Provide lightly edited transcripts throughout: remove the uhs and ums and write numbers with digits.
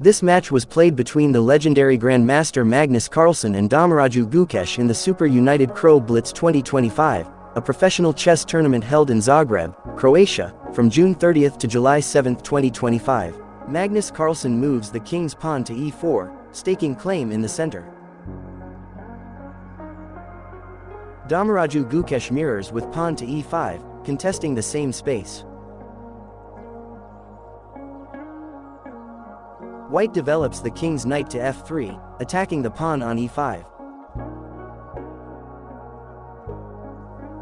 This match was played between the legendary Grandmaster Magnus Carlsen and Dommaraju Gukesh in the Super United CRO Blitz 2025, a professional chess tournament held in Zagreb, Croatia, from June 30 to July 7, 2025. Magnus Carlsen moves the king's pawn to e4, staking claim in the center. Dommaraju Gukesh mirrors with pawn to e5, contesting the same space. White develops the king's knight to f3, attacking the pawn on e5.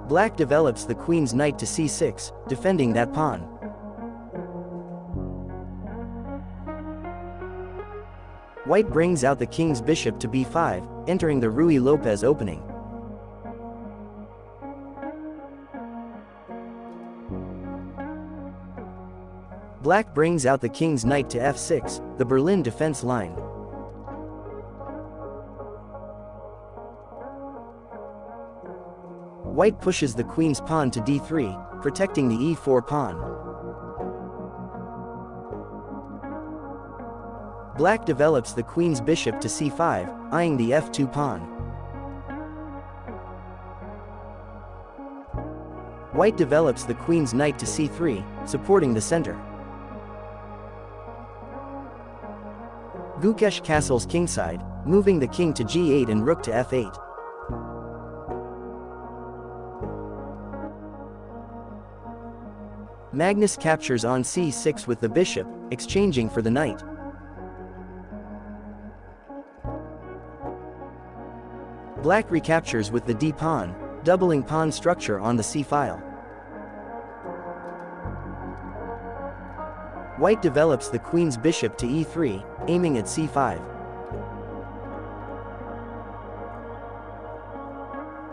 Black develops the queen's knight to c6, defending that pawn. White brings out the king's bishop to b5, entering the Ruy Lopez opening. Black brings out the king's knight to f6, the Berlin defense line. White pushes the queen's pawn to d3, protecting the e4 pawn. Black develops the queen's bishop to c5, eyeing the f2 pawn. White develops the queen's knight to c3, supporting the center. Gukesh castles kingside, moving the king to g8 and rook to f8. Magnus captures on c6 with the bishop, exchanging for the knight. Black recaptures with the d-pawn, doubling pawn structure on the c-file. White develops the queen's bishop to e3, aiming at c5.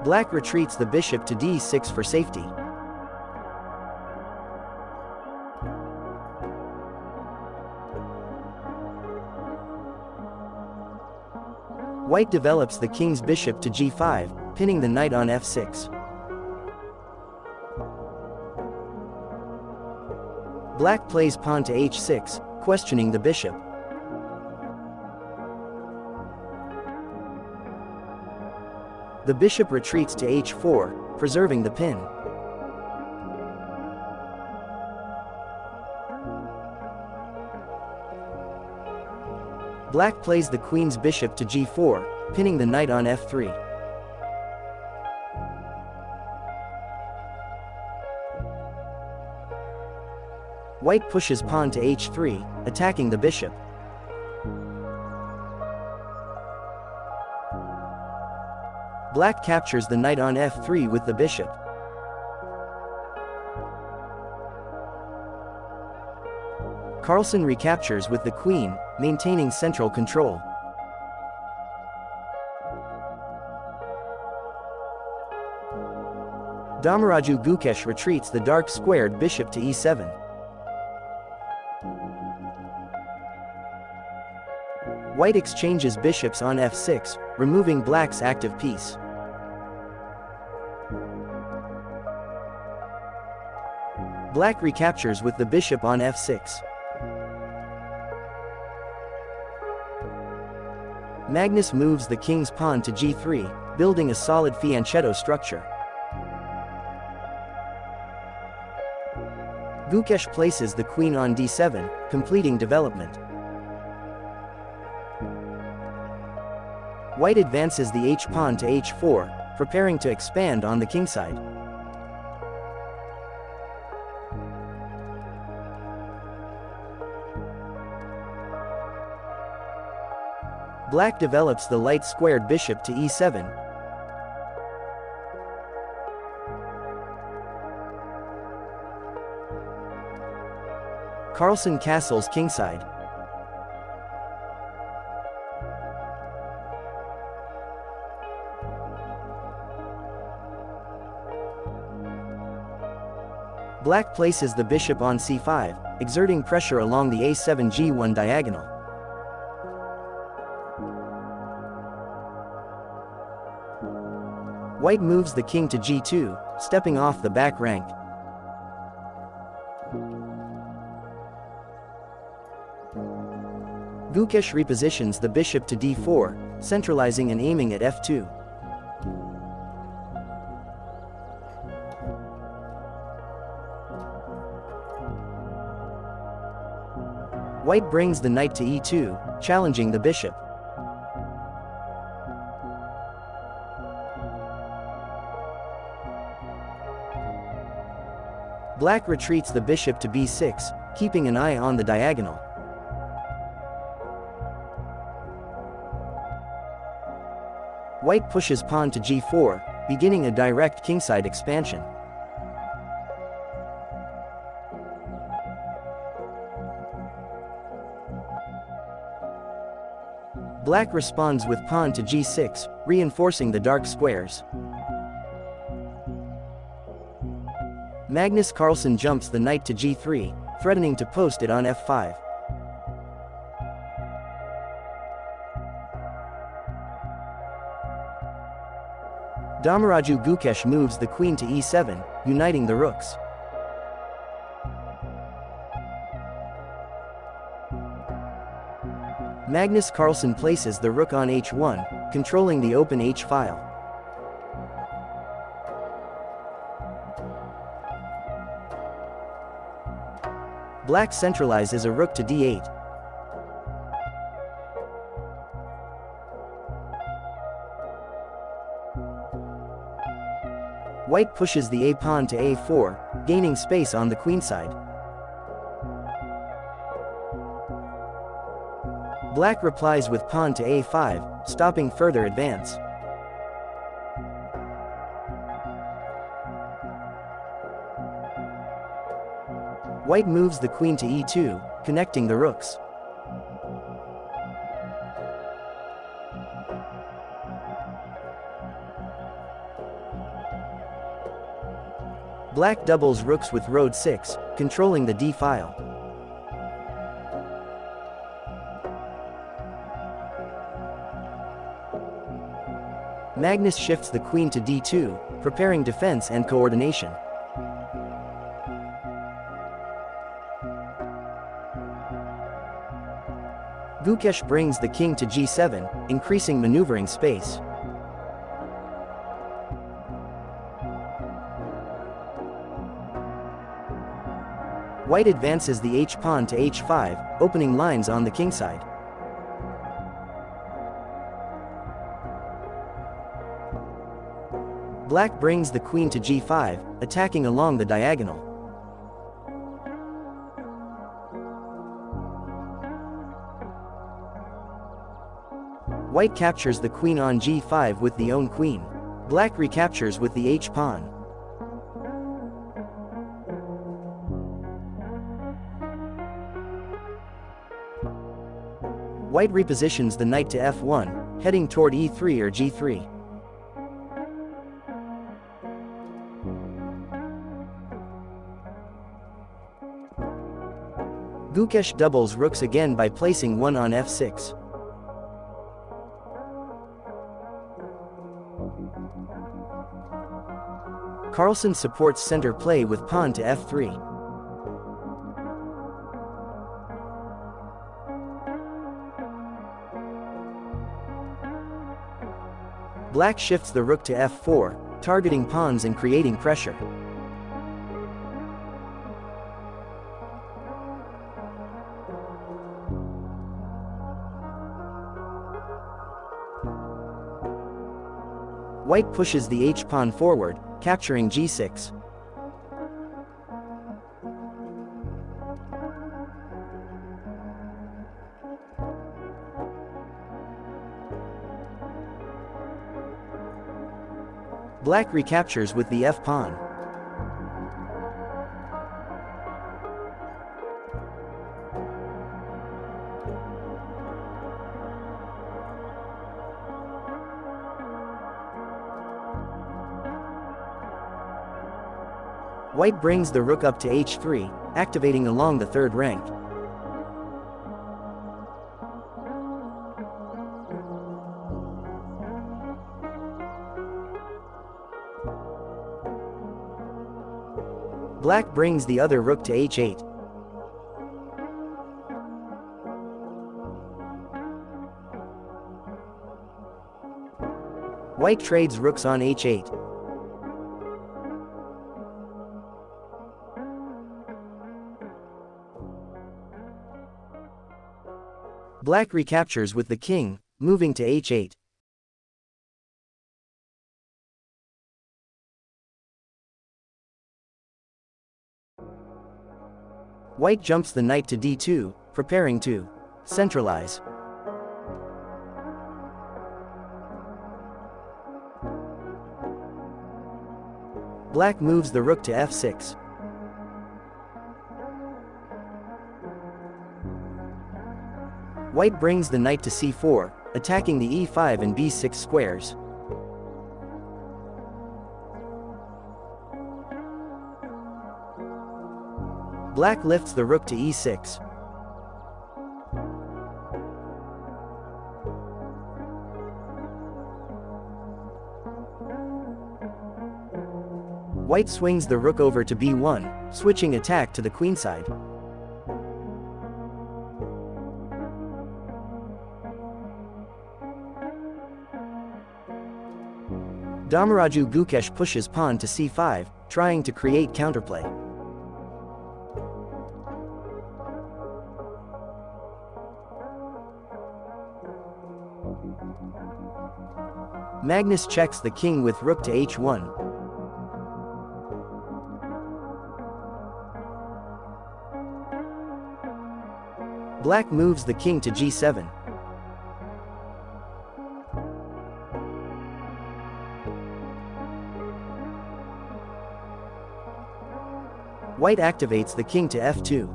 Black retreats the bishop to d6 for safety. White develops the king's bishop to g5, pinning the knight on f6. Black plays pawn to h6, questioning the bishop. The bishop retreats to h4, preserving the pin. Black plays the queen's bishop to g4, pinning the knight on f3. White pushes pawn to h3, attacking the bishop. Black captures the knight on f3 with the bishop. Carlsen recaptures with the queen, maintaining central control. Dommaraju Gukesh retreats the dark squared bishop to e7. White exchanges bishops on f6, removing black's active piece. Black recaptures with the bishop on f6. Magnus moves the king's pawn to g3, building a solid fianchetto structure. Gukesh places the queen on d7, completing development. White advances the h-pawn to h4, preparing to expand on the kingside. Black develops the light squared bishop to e7. Carlsen castles kingside. Black places the bishop on c5, exerting pressure along the a7-g1 diagonal. White moves the king to g2, stepping off the back rank. Gukesh repositions the bishop to d4, centralizing and aiming at f2. White brings the knight to e2, challenging the bishop. Black retreats the bishop to b6, keeping an eye on the diagonal. White pushes pawn to g4, beginning a direct kingside expansion. Black responds with pawn to g6, reinforcing the dark squares. Magnus Carlsen jumps the knight to g3, threatening to post it on f5. Dommaraju Gukesh moves the queen to e7, uniting the rooks. Magnus Carlsen places the rook on h1, controlling the open h-file. Black centralizes a rook to d8. White pushes the a-pawn to a4, gaining space on the queenside. Black replies with pawn to a5, stopping further advance. White moves the queen to e2, connecting the rooks. Black doubles rooks with road 6, controlling the d-file. Magnus shifts the queen to d2, preparing defense and coordination. Gukesh brings the king to g7, increasing maneuvering space. White advances the h-pawn to h5, opening lines on the kingside. Black brings the queen to g5, attacking along the diagonal. White captures the queen on g5 with the own queen. Black recaptures with the h-pawn. White repositions the knight to f1, heading toward e3 or g3. Gukesh doubles rooks again by placing one on f6. Carlsen supports center play with pawn to f3. Black shifts the rook to f4, targeting pawns and creating pressure. White pushes the h-pawn forward, capturing g6. Black recaptures with the f-pawn. White brings the rook up to h3, activating along the third rank. Black brings the other rook to h8. White trades rooks on h8. Black recaptures with the king, moving to h8. White jumps the knight to d2, preparing to centralize. Black moves the rook to f6. White brings the knight to c4, attacking the e5 and b6 squares. Black lifts the rook to e6. White swings the rook over to b1, switching attack to the queenside. Dommaraju Gukesh pushes pawn to c5, trying to create counterplay. Magnus checks the king with rook to h1. Black moves the king to g7. White activates the king to f2.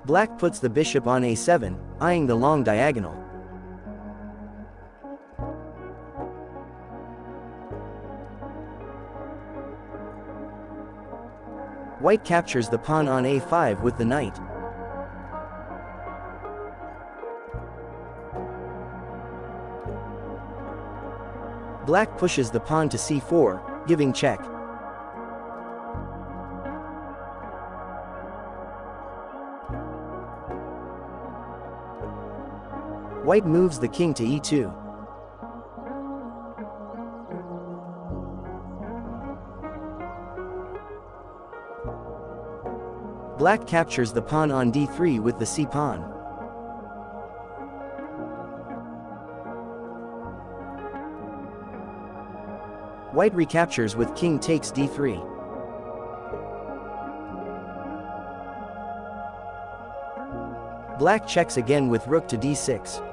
Black puts the bishop on a7, eyeing the long diagonal. White captures the pawn on a5 with the knight. Black pushes the pawn to c4, giving check. White moves the king to e2. Black captures the pawn on d3 with the c-pawn. White recaptures with king takes d3. Black checks again with rook to d6.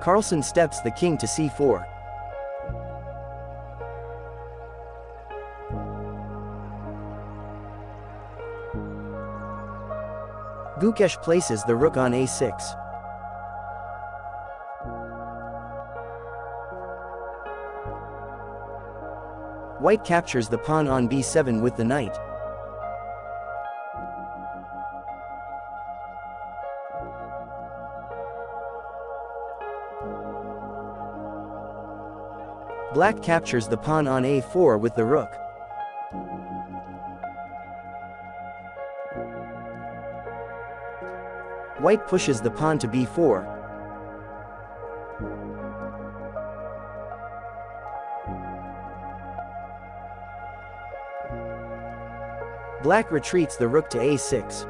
Carlsen steps the king to c4. Gukesh places the rook on a6. White captures the pawn on b7 with the knight. Black captures the pawn on a4 with the rook. White pushes the pawn to b4. Black retreats the rook to a6.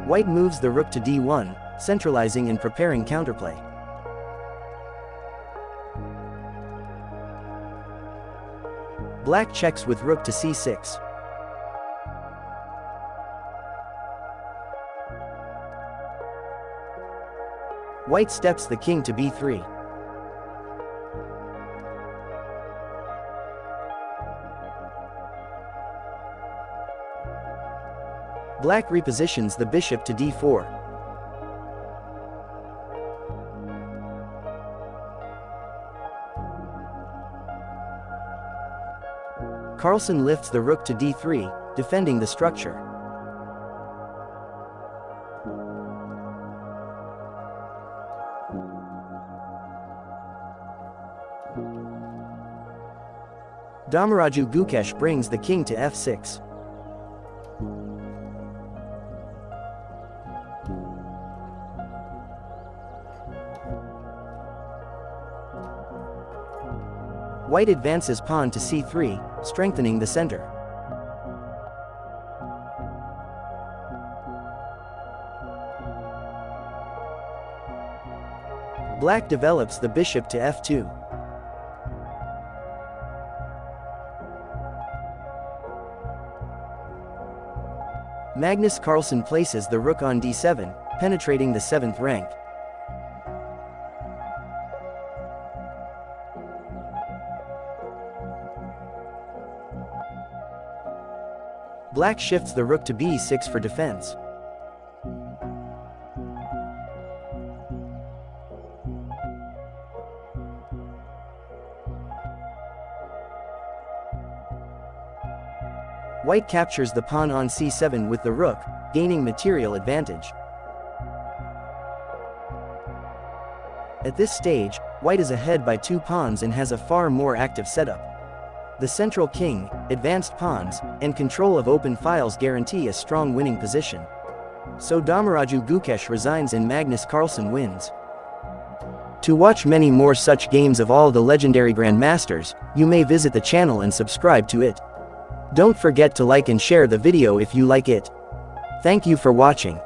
White moves the rook to d1, centralizing and preparing counterplay. Black checks with rook to c6. White steps the king to b3. Black repositions the bishop to d4. Carlsen lifts the rook to d3, defending the structure. Dommaraju Gukesh brings the king to f6. White advances pawn to c3, strengthening the center. Black develops the bishop to f2. Magnus Carlsen places the rook on d7, penetrating the 7th rank. Black shifts the rook to b6 for defense. White captures the pawn on c7 with the rook, gaining material advantage. At this stage, White is ahead by 2 pawns and has a far more active setup. The central king, advanced pawns, and control of open files guarantee a strong winning position. So Dommaraju Gukesh resigns and Magnus Carlsen wins. To watch many more such games of all the legendary grandmasters, you may visit the channel and subscribe to it. Don't forget to like and share the video if you like it. Thank you for watching.